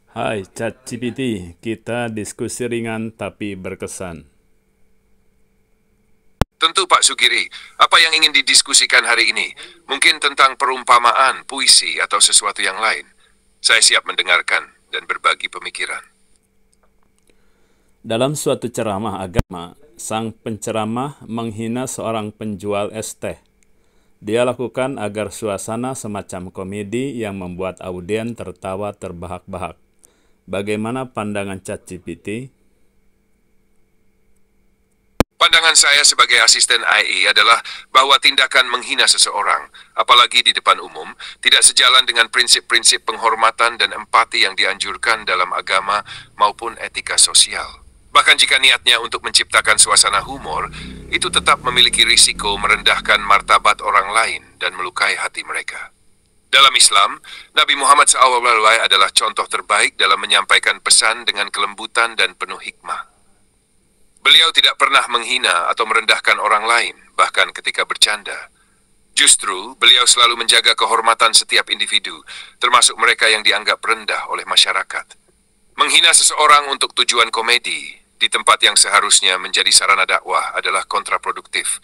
Hai ChatGPT, kita diskusi ringan tapi berkesan. Tentu Pak Sugiri, apa yang ingin didiskusikan hari ini? Mungkin tentang perumpamaan, puisi, atau sesuatu yang lain. Saya siap mendengarkan dan berbagi pemikiran. Dalam suatu ceramah agama, sang penceramah menghina seorang penjual es teh. Dia lakukan agar suasana semacam komedi yang membuat audien tertawa terbahak-bahak. Bagaimana pandangan ChatGPT? Pandangan saya sebagai asisten AI adalah bahwa tindakan menghina seseorang, apalagi di depan umum, tidak sejalan dengan prinsip-prinsip penghormatan dan empati yang dianjurkan dalam agama maupun etika sosial. Bahkan jika niatnya untuk menciptakan suasana humor, itu tetap memiliki risiko merendahkan martabat orang lain dan melukai hati mereka. Dalam Islam, Nabi Muhammad SAW adalah contoh terbaik dalam menyampaikan pesan dengan kelembutan dan penuh hikmah. Beliau tidak pernah menghina atau merendahkan orang lain, bahkan ketika bercanda. Justru, beliau selalu menjaga kehormatan setiap individu, termasuk mereka yang dianggap rendah oleh masyarakat. Menghina seseorang untuk tujuan komedi, di tempat yang seharusnya menjadi sarana dakwah adalah kontraproduktif.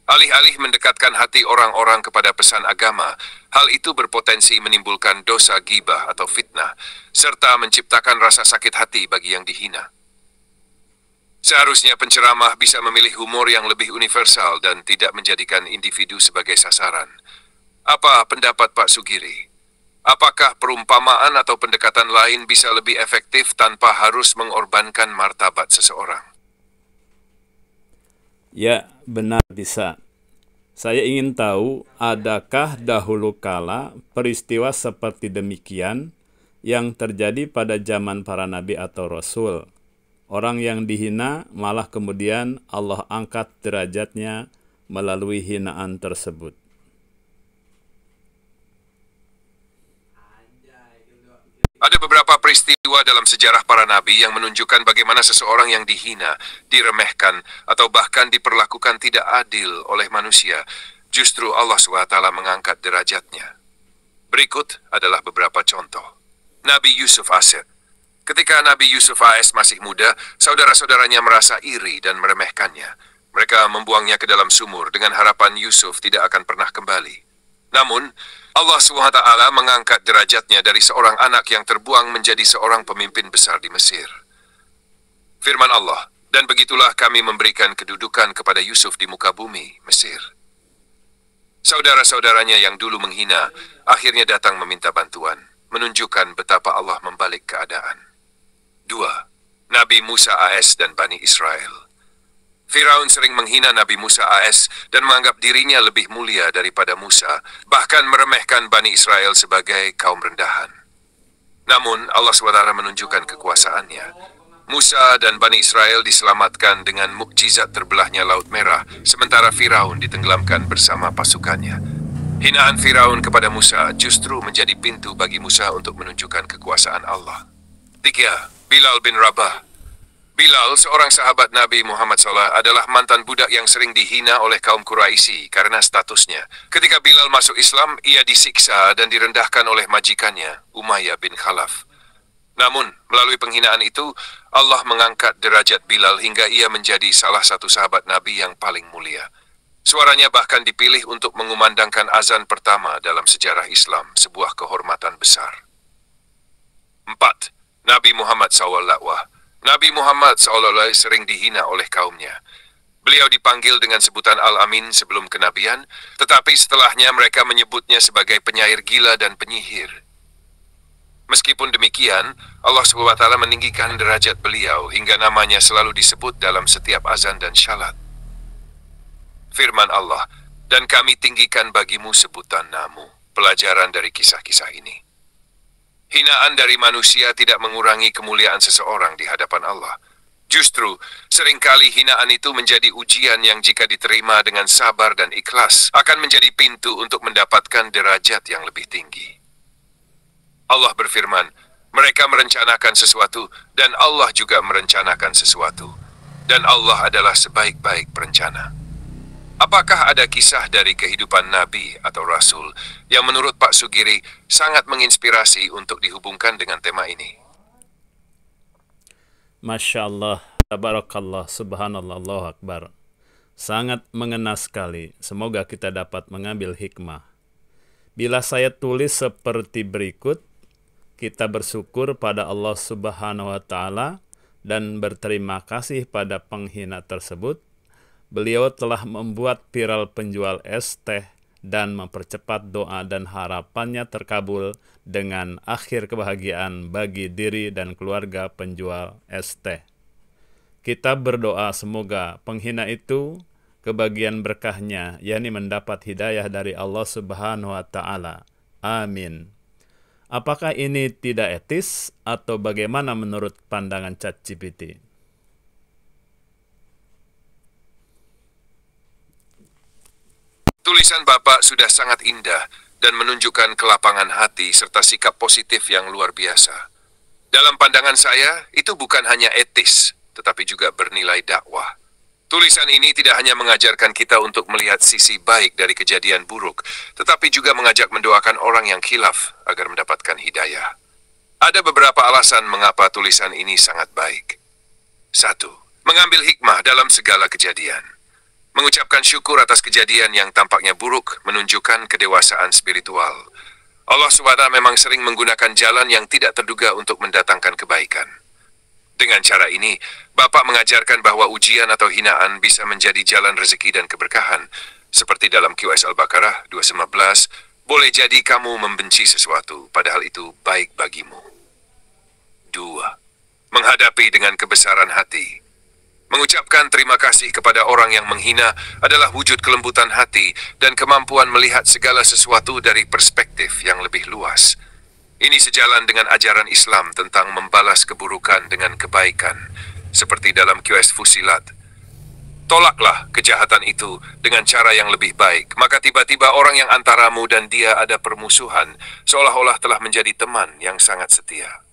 Alih-alih mendekatkan hati orang-orang kepada pesan agama, hal itu berpotensi menimbulkan dosa ghibah atau fitnah, serta menciptakan rasa sakit hati bagi yang dihina. Seharusnya penceramah bisa memilih humor yang lebih universal dan tidak menjadikan individu sebagai sasaran. Apa pendapat Pak Sugiri? Apakah perumpamaan atau pendekatan lain bisa lebih efektif tanpa harus mengorbankan martabat seseorang? Ya, benar bisa. Saya ingin tahu, adakah dahulu kala peristiwa seperti demikian yang terjadi pada zaman para nabi atau rasul? Orang yang dihina malah kemudian Allah angkat derajatnya melalui hinaan tersebut. Ada beberapa peristiwa dalam sejarah para nabi yang menunjukkan bagaimana seseorang yang dihina, diremehkan, atau bahkan diperlakukan tidak adil oleh manusia, justru Allah SWT mengangkat derajatnya. Berikut adalah beberapa contoh. Nabi Yusuf Ased. Ketika Nabi Yusuf AS masih muda, saudara-saudaranya merasa iri dan meremehkannya. Mereka membuangnya ke dalam sumur dengan harapan Yusuf tidak akan pernah kembali. Namun, Allah SWT mengangkat derajatnya dari seorang anak yang terbuang menjadi seorang pemimpin besar di Mesir. Firman Allah, dan begitulah kami memberikan kedudukan kepada Yusuf di muka bumi, Mesir. Saudara-saudaranya yang dulu menghina, akhirnya datang meminta bantuan, menunjukkan betapa Allah membalik keadaan. 2. Nabi Musa AS dan Bani Israel. Firaun sering menghina Nabi Musa AS dan menganggap dirinya lebih mulia daripada Musa, bahkan meremehkan Bani Israel sebagai kaum rendahan. Namun, Allah SWT menunjukkan kekuasaannya. Musa dan Bani Israel diselamatkan dengan mukjizat terbelahnya Laut Merah, sementara Firaun ditenggelamkan bersama pasukannya. Hinaan Firaun kepada Musa justru menjadi pintu bagi Musa untuk menunjukkan kekuasaan Allah. 3. Bilal bin Rabah. Bilal, seorang sahabat Nabi Muhammad SAW, adalah mantan budak yang sering dihina oleh kaum Quraisy karena statusnya. Ketika Bilal masuk Islam, ia disiksa dan direndahkan oleh majikannya, Umayyah bin Khalaf. Namun, melalui penghinaan itu, Allah mengangkat derajat Bilal hingga ia menjadi salah satu sahabat Nabi yang paling mulia. Suaranya bahkan dipilih untuk mengumandangkan azan pertama dalam sejarah Islam, sebuah kehormatan besar. 4. Nabi Muhammad SAW. Nabi Muhammad SAW sering dihina oleh kaumnya. Beliau dipanggil dengan sebutan Al-Amin sebelum kenabian, tetapi setelahnya mereka menyebutnya sebagai penyair gila dan penyihir. Meskipun demikian, Allah SWT meninggikan derajat beliau hingga namanya selalu disebut dalam setiap azan dan syalat. Firman Allah, dan kami tinggikan bagimu sebutan namu. Pelajaran dari kisah-kisah ini. Hinaan dari manusia tidak mengurangi kemuliaan seseorang di hadapan Allah. Justru, seringkali hinaan itu menjadi ujian yang jika diterima dengan sabar dan ikhlas, akan menjadi pintu untuk mendapatkan derajat yang lebih tinggi. Allah berfirman, mereka merencanakan sesuatu, dan Allah juga merencanakan sesuatu. Dan Allah adalah sebaik-baik perencana. Apakah ada kisah dari kehidupan Nabi atau Rasul yang menurut Pak Sugiri sangat menginspirasi untuk dihubungkan dengan tema ini? Masya Allah, tabarakallah, subhanallah, Allahu Akbar. Sangat mengena sekali. Semoga kita dapat mengambil hikmah. Bila saya tulis seperti berikut, kita bersyukur pada Allah Subhanahu wa Ta'ala dan berterima kasih pada penghina tersebut. Beliau telah membuat viral penjual es teh dan mempercepat doa dan harapannya terkabul dengan akhir kebahagiaan bagi diri dan keluarga penjual es teh. Kita berdoa semoga penghina itu kebagian berkahnya, yakni mendapat hidayah dari Allah Subhanahu wa Ta'ala. Amin. Apakah ini tidak etis atau bagaimana menurut pandangan ChatGPT? Tulisan Bapak sudah sangat indah dan menunjukkan kelapangan hati serta sikap positif yang luar biasa. Dalam pandangan saya, itu bukan hanya etis, tetapi juga bernilai dakwah. Tulisan ini tidak hanya mengajarkan kita untuk melihat sisi baik dari kejadian buruk, tetapi juga mengajak mendoakan orang yang khilaf agar mendapatkan hidayah. Ada beberapa alasan mengapa tulisan ini sangat baik. 1. Mengambil hikmah dalam segala kejadian. Mengucapkan syukur atas kejadian yang tampaknya buruk menunjukkan kedewasaan spiritual. Allah SWT memang sering menggunakan jalan yang tidak terduga untuk mendatangkan kebaikan. Dengan cara ini, Bapak mengajarkan bahwa ujian atau hinaan bisa menjadi jalan rezeki dan keberkahan. Seperti dalam QS Al-Baqarah 219, boleh jadi kamu membenci sesuatu, padahal itu baik bagimu. 2. Menghadapi dengan kebesaran hati. Mengucapkan terima kasih kepada orang yang menghina adalah wujud kelembutan hati dan kemampuan melihat segala sesuatu dari perspektif yang lebih luas. Ini sejalan dengan ajaran Islam tentang membalas keburukan dengan kebaikan, seperti dalam QS Fusilat. Tolaklah kejahatan itu dengan cara yang lebih baik, maka tiba-tiba orang yang antaramu dan dia ada permusuhan, seolah-olah telah menjadi teman yang sangat setia.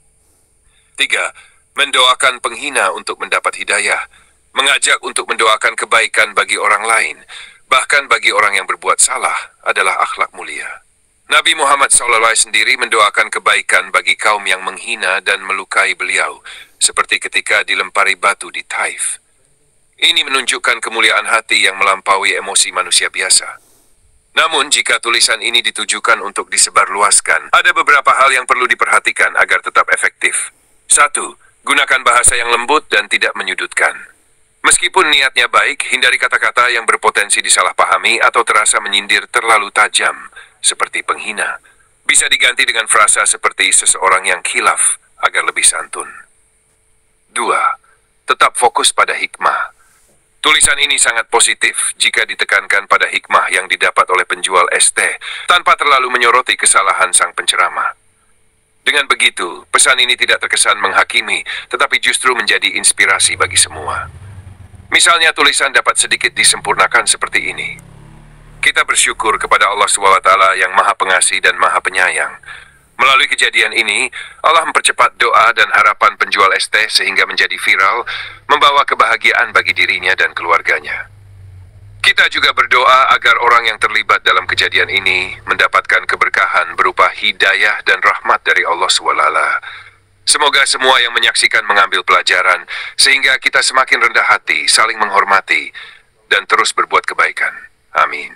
3. Mendoakan penghina untuk mendapat hidayah. Mengajak untuk mendoakan kebaikan bagi orang lain, bahkan bagi orang yang berbuat salah, adalah akhlak mulia. Nabi Muhammad SAW sendiri mendoakan kebaikan bagi kaum yang menghina dan melukai beliau, seperti ketika dilempari batu di Taif. Ini menunjukkan kemuliaan hati yang melampaui emosi manusia biasa. Namun, jika tulisan ini ditujukan untuk disebarluaskan, ada beberapa hal yang perlu diperhatikan agar tetap efektif. 1. Gunakan bahasa yang lembut dan tidak menyudutkan. Meskipun niatnya baik, hindari kata-kata yang berpotensi disalahpahami atau terasa menyindir terlalu tajam, seperti penghina. Bisa diganti dengan frasa seperti seseorang yang khilaf, agar lebih santun. 2. Tetap fokus pada hikmah. Tulisan ini sangat positif jika ditekankan pada hikmah yang didapat oleh penjual es teh, tanpa terlalu menyoroti kesalahan sang penceramah. Dengan begitu, pesan ini tidak terkesan menghakimi, tetapi justru menjadi inspirasi bagi semua. Misalnya tulisan dapat sedikit disempurnakan seperti ini. Kita bersyukur kepada Allah SWT yang Maha Pengasih dan Maha Penyayang. Melalui kejadian ini, Allah mempercepat doa dan harapan penjual es teh sehingga menjadi viral, membawa kebahagiaan bagi dirinya dan keluarganya. Kita juga berdoa agar orang yang terlibat dalam kejadian ini mendapatkan keberkahan berupa hidayah dan rahmat dari Allah SWT. Semoga semua yang menyaksikan mengambil pelajaran, sehingga kita semakin rendah hati, saling menghormati, dan terus berbuat kebaikan. Amin.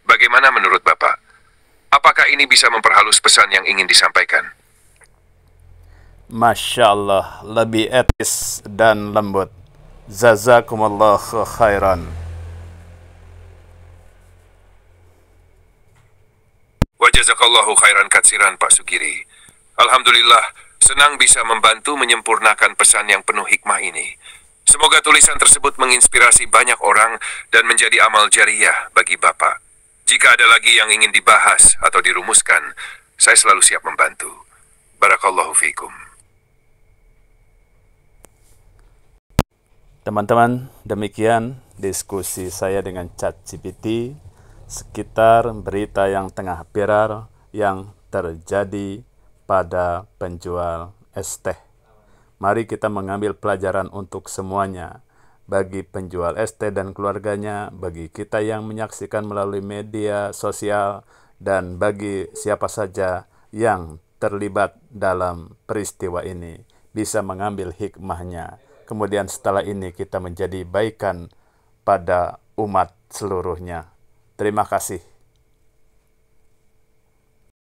Bagaimana menurut Bapak? Apakah ini bisa memperhalus pesan yang ingin disampaikan? Masya Allah, lebih etis dan lembut. Jazakumullahu khairan. Wa jazakallahu khairan katsiran, Pak Sugiri. Alhamdulillah, senang bisa membantu menyempurnakan pesan yang penuh hikmah ini. Semoga tulisan tersebut menginspirasi banyak orang dan menjadi amal jariyah bagi Bapak. Jika ada lagi yang ingin dibahas atau dirumuskan, saya selalu siap membantu. Barakallahu fiikum. Teman-teman, demikian diskusi saya dengan ChatGPT sekitar berita yang tengah viral yang terjadi pada penjual es teh. Mari kita mengambil pelajaran untuk semuanya, bagi penjual es teh dan keluarganya, bagi kita yang menyaksikan melalui media sosial, dan bagi siapa saja yang terlibat dalam peristiwa ini. bisa mengambil hikmahnya. Kemudian setelah ini kita menjadi baikan pada umat seluruhnya. Terima kasih.